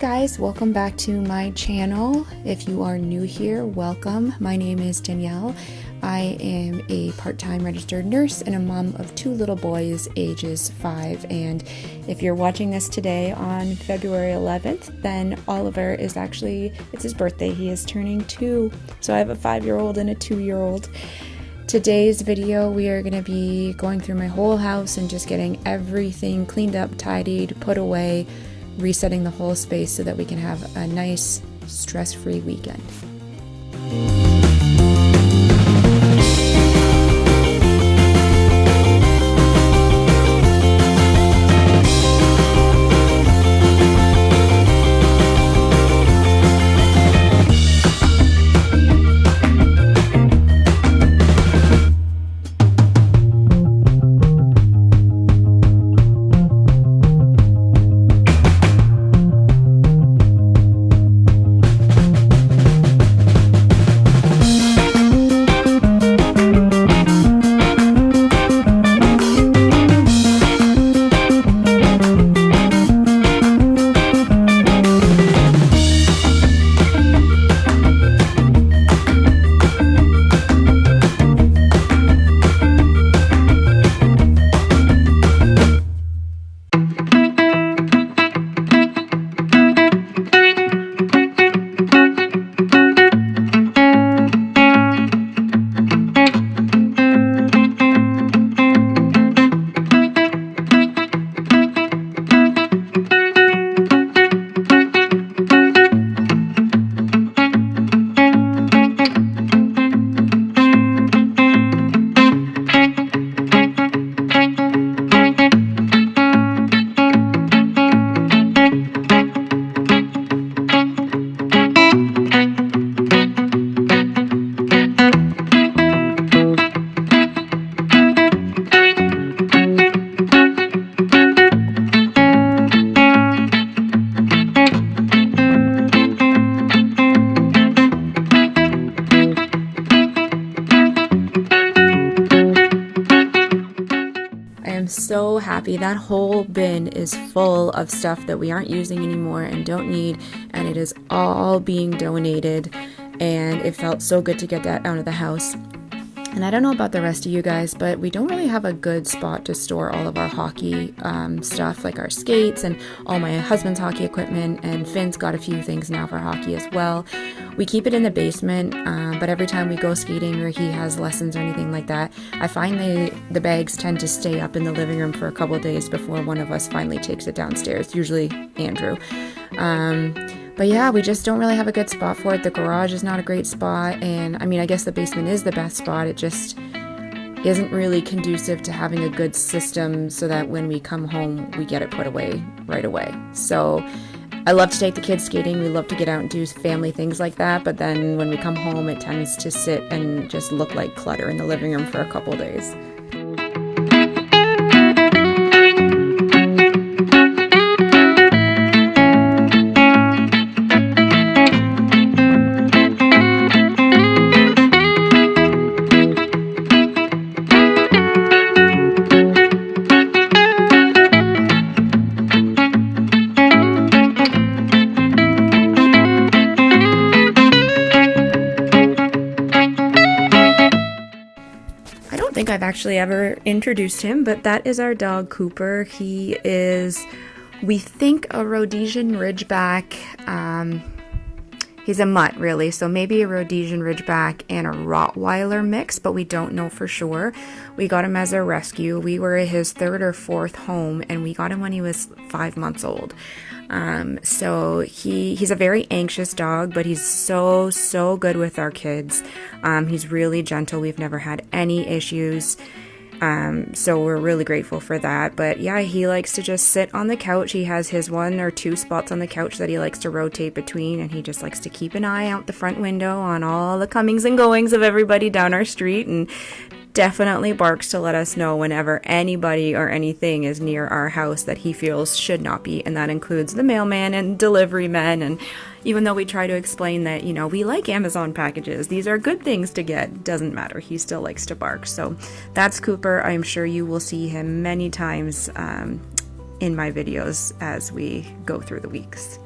guys, welcome back to my channel. If you are new here, welcome. My name is Danielle. I am a part-time registered nurse and a mom of two little boys ages 5, and if you're watching this today on February 11th, then Oliver is it's his birthday. He is turning 2, so I have a 5-year-old and a 2-year-old. Today's video, we are going to be going through my whole house and just getting everything cleaned up, tidied, put away, resetting the whole space so that we can have a nice, stress-free weekend. So happy. That whole bin is full of stuff that we aren't using anymore and don't need, and it is all being donated, and it felt so good to get that out of the house. And I don't know about the rest of you guys, but we don't really have a good spot to store all of our hockey stuff, like our skates and all my husband's hockey equipment, and Finn's got a few things now for hockey as well. We keep it in the basement, but every time we go skating or he has lessons or anything like that, I find the bags tend to stay up in the living room for a couple of days before one of us finally takes it downstairs, usually Andrew. But yeah, we just don't really have a good spot for it. The garage is not a great spot, and I mean, I guess the basement is the best spot. It just isn't really conducive to having a good system so that when we come home, we get it put away right away. So I love to take the kids skating. We love to get out and do family things like that, but then when we come home, it tends to sit and just look like clutter in the living room for a couple days. I've actually ever introduced him, but that is our dog Cooper. He is, we think, a Rhodesian Ridgeback. He's a mutt, really, so maybe a Rhodesian Ridgeback and a Rottweiler mix, but we don't know for sure. We got him as a rescue. We were his 3rd or 4th home, and we got him when he was 5 months old. So he's a very anxious dog, but he's so good with our kids. He's really gentle. We've never had any issues. So we're really grateful for that. But yeah, he likes to just sit on the couch. He has his 1 or 2 spots on the couch that he likes to rotate between, and he just likes to keep an eye out the front window on all the comings and goings of everybody down our street, and definitely barks to let us know whenever anybody or anything is near our house that he feels should not be, and that includes the mailman and delivery men. And even though we try to explain that, you know, we like Amazon packages, these are good things to get, doesn't matter, he still likes to bark. So that's Cooper. I'm sure you will see him many times in my videos as we go through the weeks.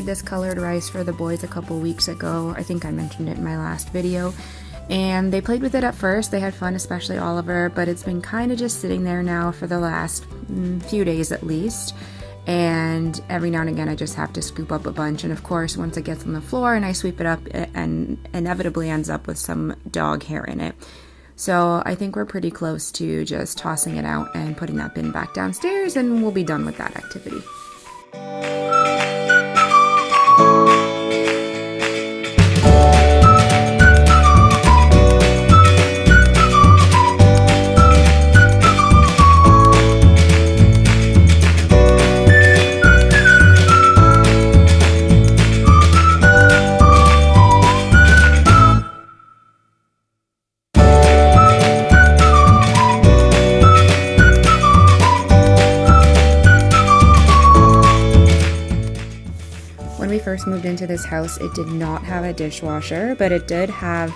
This colored rice for the boys a couple weeks ago. I think I mentioned it in my last video, and they played with it at first. They had fun, especially Oliver, but it's been kind of just sitting there now for the last few days at least, and every now and again I just have to scoop up a bunch, and of course once it gets on the floor and I sweep it up, it and inevitably ends up with some dog hair in it. So I think we're pretty close to just tossing it out and putting that bin back downstairs, and we'll be done with that activity. When we first moved into this house, it did not have a dishwasher, but it did have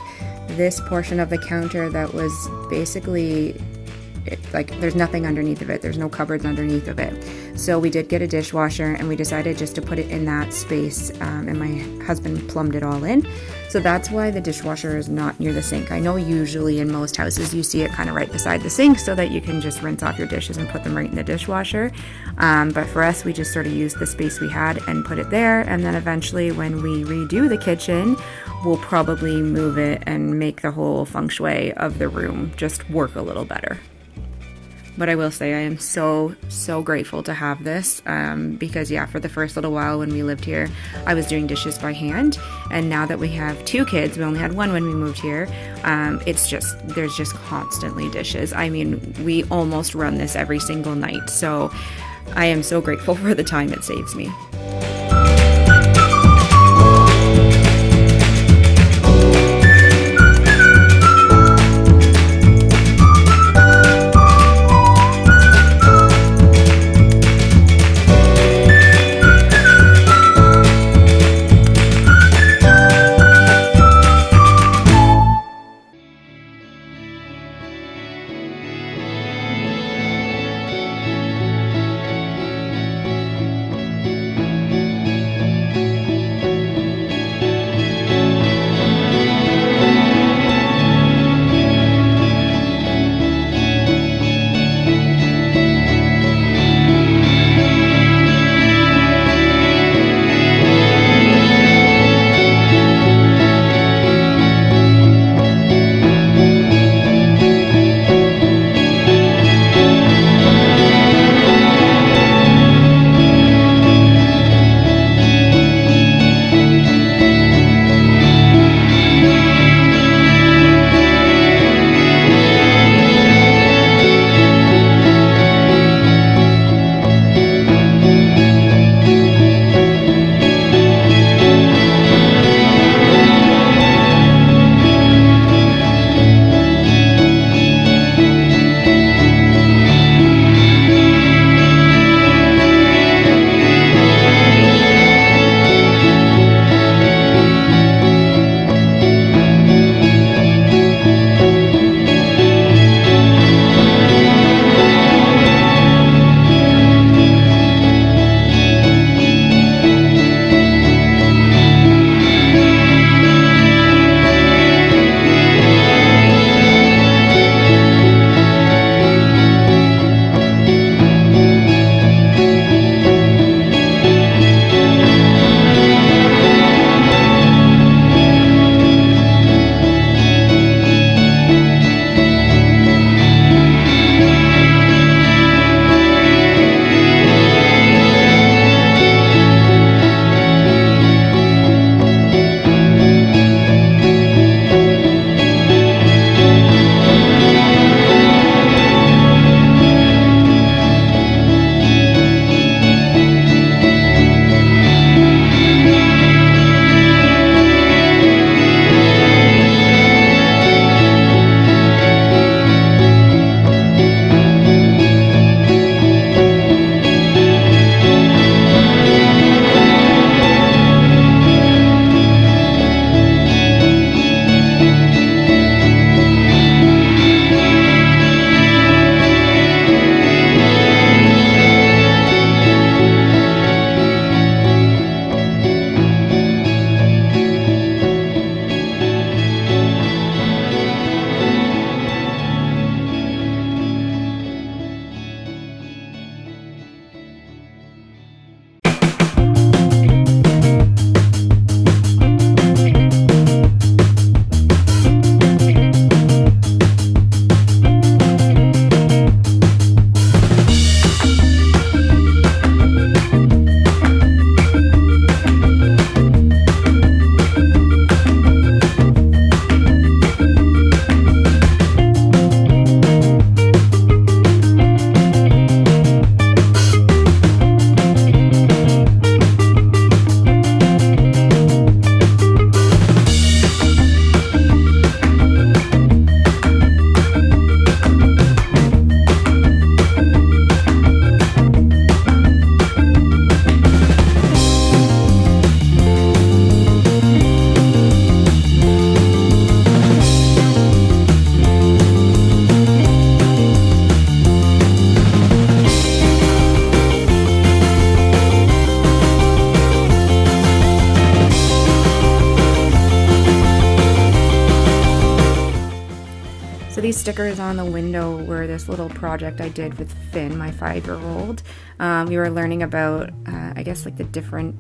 this portion of the counter that was basically like there's nothing underneath of it. There's no cupboards underneath of it. So we did get a dishwasher, and we decided just to put it in that space, and my husband plumbed it all in. So that's why the dishwasher is not near the sink. I know usually in most houses you see it kind of right beside the sink so that you can just rinse off your dishes and put them right in the dishwasher. But for us, we just sort of used the space we had and put it there. And then eventually when we redo the kitchen, we'll probably move it and make the whole feng shui of the room just work a little better. But I will say I am so grateful to have this, because yeah, for the first little while when we lived here, I was doing dishes by hand, and now that we have 2 kids, we only had 1 when we moved here, there's just constantly dishes. I mean, we almost run this every single night, so I am so grateful for the time it saves me. stickers on the window were this little project I did with Finn, my 5-year-old. We were learning about, I guess, like the different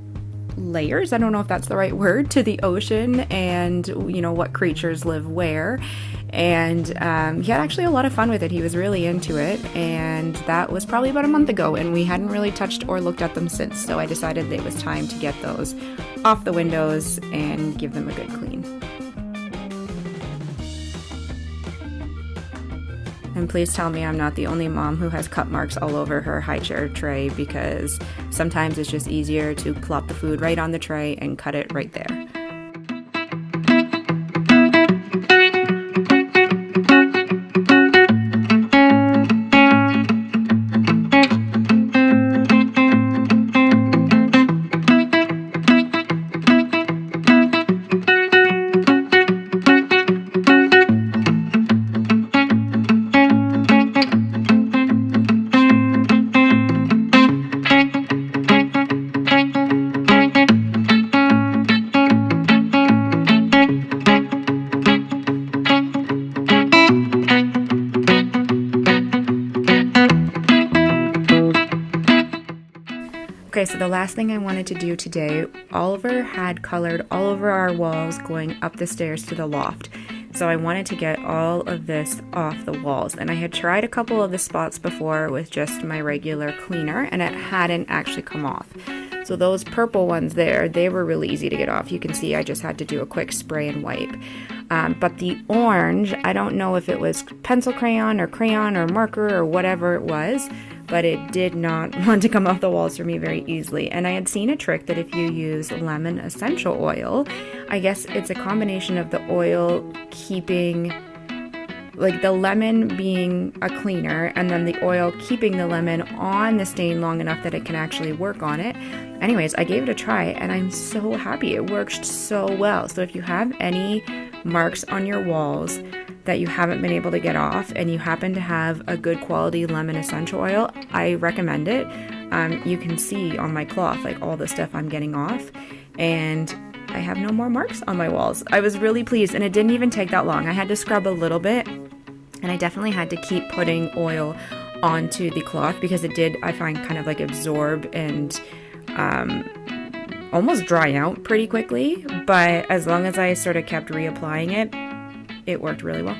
layers, I don't know if that's the right word, to the ocean, and what creatures live where. And he had actually a lot of fun with it. He was really into it, and that was probably about a month ago, and we hadn't really touched or looked at them since. So I decided that it was time to get those off the windows and give them a good clean. And please tell me I'm not the only mom who has cut marks all over her high chair tray, because sometimes it's just easier to plop the food right on the tray and cut it right there. Okay, so the last thing I wanted to do today, Oliver had colored all over our walls going up the stairs to the loft. So I wanted to get all of this off the walls. And I had tried a couple of the spots before with just my regular cleaner, and it hadn't actually come off. So those purple ones there, they were really easy to get off. You can see I just had to do a quick spray and wipe. But the orange, I don't know if it was pencil crayon or marker or whatever it was, but it did not want to come off the walls for me very easily. And I had seen a trick that if you use lemon essential oil, I guess it's a combination of the oil keeping, like the lemon being a cleaner, and then the oil keeping the lemon on the stain long enough that it can actually work on it. Anyways, I gave it a try, and I'm so happy. It worked so well. So if you have any marks on your walls that you haven't been able to get off, and you happen to have a good quality lemon essential oil, I recommend it. You can see on my cloth like all the stuff I'm getting off, and I have no more marks on my walls. I was really pleased, and it didn't even take that long. I had to scrub a little bit, and I definitely had to keep putting oil onto the cloth because it did, I find, kind of like absorb and almost dry out pretty quickly. But as long as I sort of kept reapplying it, it worked really well.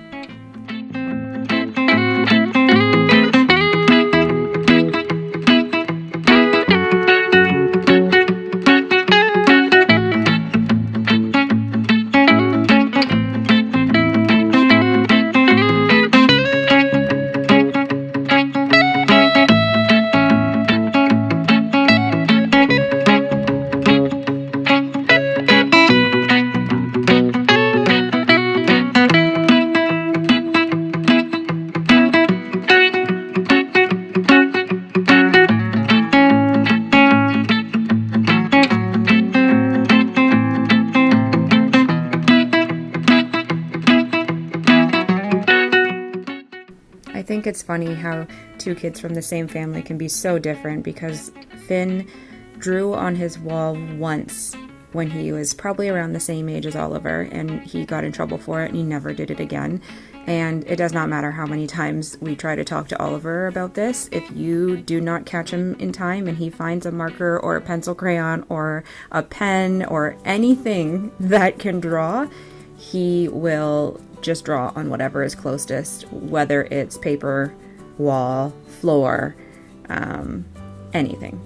I think it's funny how two kids from the same family can be so different, because Finn drew on his wall once when he was probably around the same age as Oliver, and he got in trouble for it and he never did it again. And it does not matter how many times we try to talk to Oliver about this. If you do not catch him in time and he finds a marker or a pencil crayon or a pen or anything that can draw, he will just draw on whatever is closest, whether it's paper, wall, floor, anything.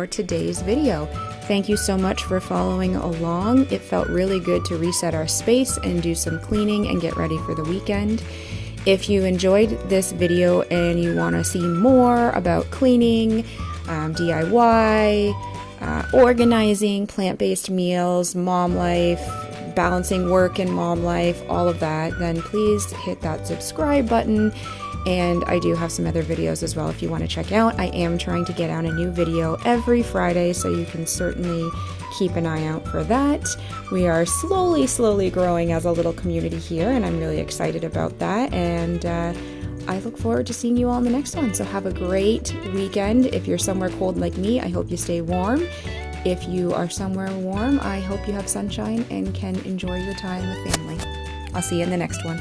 for today's video. Thank you so much for following along. It felt really good to reset our space and do some cleaning and get ready for the weekend. If you enjoyed this video and you want to see more about cleaning, DIY, organizing, plant-based meals, mom life, balancing work and mom life, all of that, then please hit that subscribe button. And I do have some other videos as well if you want to check out. I am trying to get out a new video every Friday, so you can certainly keep an eye out for that. We are slowly growing as a little community here, and I'm really excited about that. And I look forward to seeing you all in the next one. So have a great weekend. If you're somewhere cold like me, I hope you stay warm. If you are somewhere warm, I hope you have sunshine and can enjoy your time with family. I'll see you in the next one.